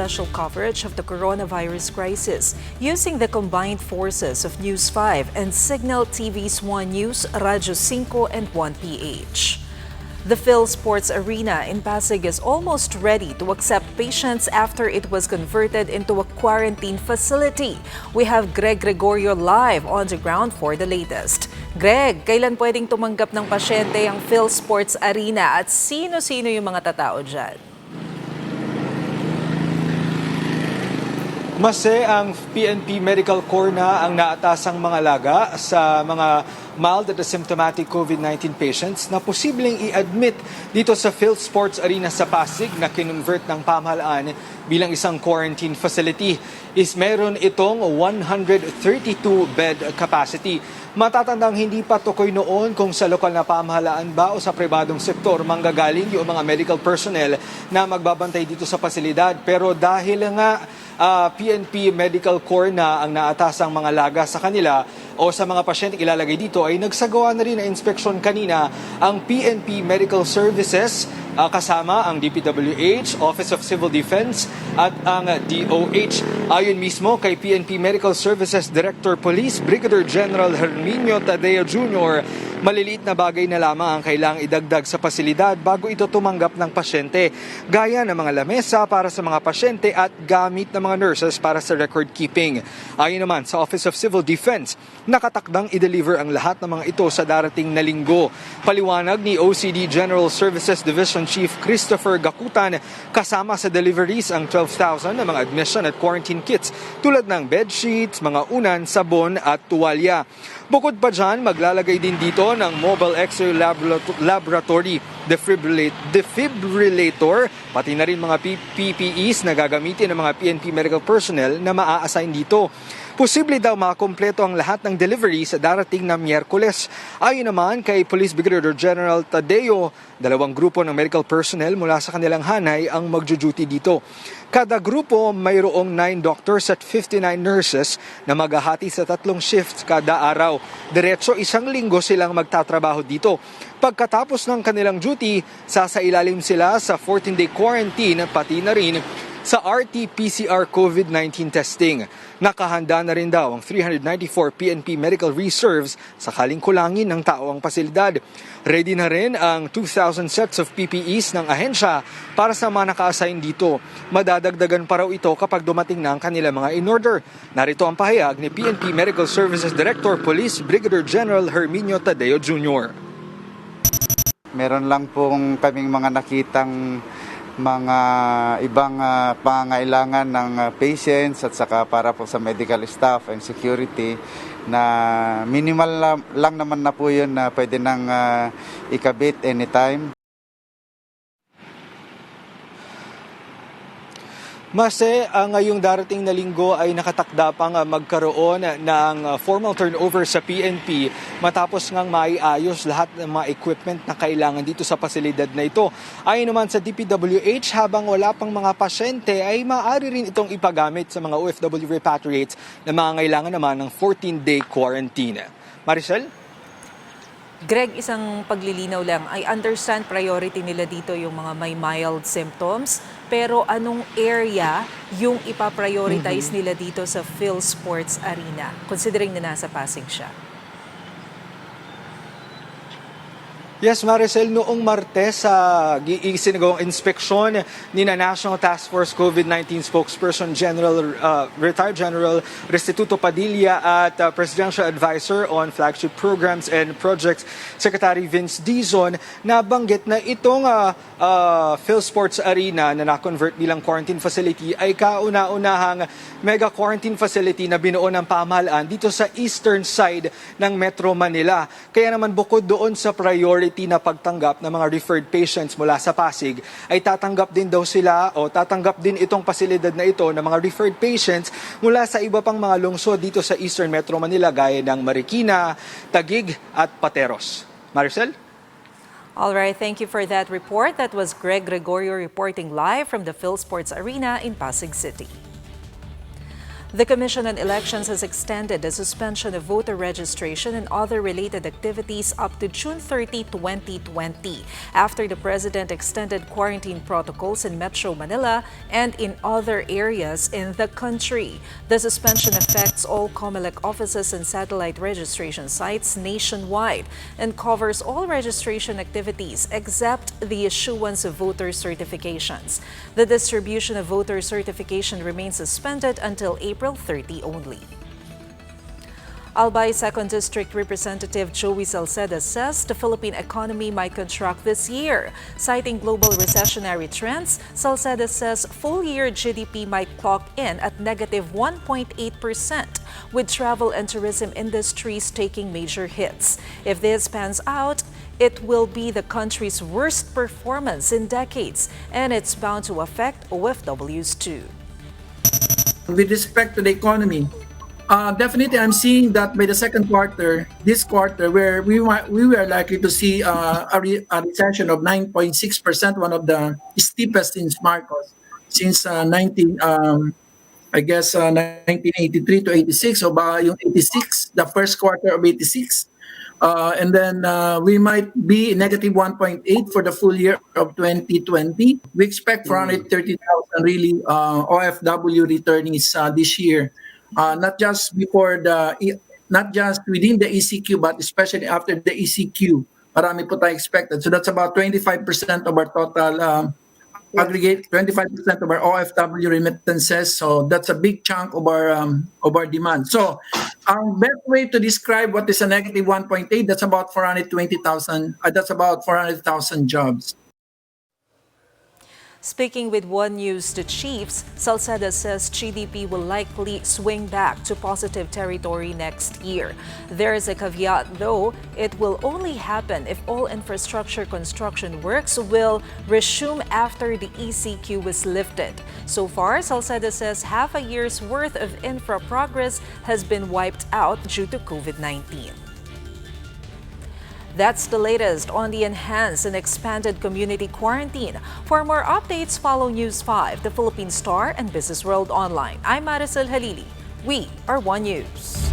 special coverage of the coronavirus crisis using the combined forces of News 5 and Signal TV's One News, Radyo 5 and 1PH. The Phil Sports Arena in Pasig is almost ready to accept patients after it was converted into a quarantine facility. We have Greg Gregorio live on the ground for the latest. Greg, kailan pwedeng tumanggap ng pasyente ang Phil Sports Arena at sino-sino yung mga tatao dyan? Mase, ang PNP Medical Corps na ang naatasang mga laga sa mga mild at asymptomatic COVID-19 patients na posibleng i-admit dito sa Phil Sports Arena sa Pasig na kinonvert ng pamahalaan bilang isang quarantine facility is meron itong 132-bed capacity. Matatandang hindi pa tukoy noon kung sa lokal na pamahalaan ba o sa pribadong sektor manggagaling yung mga medical personnel na magbabantay dito sa pasilidad. Pero dahil nga PNP Medical Corps na ang naatasang mga laga sa kanila o sa mga pasyente ilalagay dito ay nagsagawa na rin na inspeksyon kanina ang PNP Medical Services kasama ang DPWH, Office of Civil Defense at ang DOH. Ayon mismo kay PNP Medical Services Director Police Brigadier General Herminio Tadeo Jr., maliliit na bagay na lamang ang kailangang idagdag sa pasilidad bago ito tumanggap ng pasyente, gaya ng mga lamesa para sa mga pasyente at gamit ng mga nurses para sa record keeping. Ayon naman sa Office of Civil Defense, nakatakdang i-deliver ang lahat ng mga ito sa darating na linggo. Paliwanag ni OCD General Services Division Chief Christopher Gakutan, kasama sa deliveries ang 12,000 na mga admission at quarantine kits tulad ng bedsheets, mga unan, sabon at tuwalya. Bukod pa dyan, maglalagay din dito ng mobile X-ray laboratory, defibrillator, pati na rin mga PPEs na gagamitin ng mga PNP medical personnel na maa-assign dito. Posible daw makakompleto ang lahat ng delivery sa darating na Miyerkules. Ayon naman kay Police Brigadier General Tadeo, 2 grupo ng medical personnel mula sa kanilang hanay ang magjo-duty dito. Kada grupo mayroong 9 doctors at 59 nurses na maghahati sa 3 shifts kada araw. Diretso 1 linggo silang magtatrabaho dito. Pagkatapos ng kanilang duty, sasailalim sila sa 14-day quarantine pati na rin sa RT-PCR COVID-19 testing. Nakahanda na rin daw ang 394 PNP Medical Reserves sakaling kulangin ng tao ang pasilidad. Ready na rin ang 2,000 sets of PPEs ng ahensya para sa mga naka-assign dito. Madadagdagan pa raw ito kapag dumating na ang kanilang mga in-order. Narito ang pahayag ni PNP Medical Services Director Police Brigadier General Herminio Tadeo Jr. Meron lang pong kaming mga nakitang mga ibang pangangailangan ng patients at saka para po sa medical staff and security na minimal lang naman na po yun na pwede nang ikabit anytime. Mase, ngayong darating na linggo ay nakatakda pang magkaroon ng formal turnover sa PNP matapos ngang maiayos lahat ng mga equipment na kailangan dito sa pasilidad na ito. Ayon naman sa DPWH, habang wala pang mga pasyente ay maaari rin itong ipagamit sa mga OFW repatriates na mangangailangan naman ng 14-day quarantine. Maricel? Greg, isang paglilinaw lang. I understand priority nila dito yung mga may mild symptoms. Pero anong area yung ipaprioritize nila dito sa Phil Sports Arena, considering na nasa Pasig siya? Yes, Maricel, noong Martes sa isinagawang inspeksyon ni na National Task Force COVID-19 Spokesperson Retired General Restituto Padilla at Presidential Advisor on Flagship Programs and Projects Secretary Vince Dizon, nabanggit na itong Phil Sports Arena na na-convert bilang quarantine facility ay kauna-unahang mega quarantine facility na binuo ng pamahalaan dito sa eastern side ng Metro Manila. Kaya naman bukod doon sa priority na pagtanggap ng mga referred patients mula sa Pasig, ay tatanggap din daw sila o tatanggap din itong pasilidad na ito ng mga referred patients mula sa iba pang mga lungsod dito sa Eastern Metro Manila gaya ng Marikina, Taguig at Pateros. Maricel? All right, thank you for that report. That was Greg Gregorio reporting live from the Phil Sports Arena in Pasig City. The Commission on Elections has extended the suspension of voter registration and other related activities up to June 30, 2020, after the President extended quarantine protocols in Metro Manila and in other areas in the country. The suspension affects all COMELEC offices and satellite registration sites nationwide and covers all registration activities except the issuance of voter certifications. The distribution of voter certification remains suspended until April 30 only. Albay 2nd District Representative Joey Salceda says the Philippine economy might contract this year. Citing global recessionary trends, Salceda says full-year GDP might clock in at negative 1.8%, with travel and tourism industries taking major hits. If this pans out, it will be the country's worst performance in decades, and it's bound to affect OFWs too. With respect to the economy, definitely I'm seeing that by the second quarter, this quarter, where we were likely to see a recession of 9.6%, one of the steepest in Marcos since 1983 to 86, o ba yung 86, the first quarter of 86. And then we might be negative 1.8 for the full year of 2020. We expect 430,000 really OFW returnees this year, not just not just within the ECQ, but especially after the ECQ. Marami po tayo expected. So that's about 25% of our total aggregate, 25% of our OFW remittances. So that's a big chunk of our demand. So our best way to describe what is a negative 1.8, that's about 420,000. That's about 400,000 jobs. Speaking with One News, the chiefs, Salceda says GDP will likely swing back to positive territory next year. There is a caveat, though. It will only happen if all infrastructure construction works will resume after the ECQ was lifted. So far, Salceda says half a year's worth of infra progress has been wiped out due to COVID-19. That's the latest on the enhanced and expanded community quarantine. For more updates, follow News 5, the Philippine Star, and Business World Online. I'm Maricel Halili. We are One News.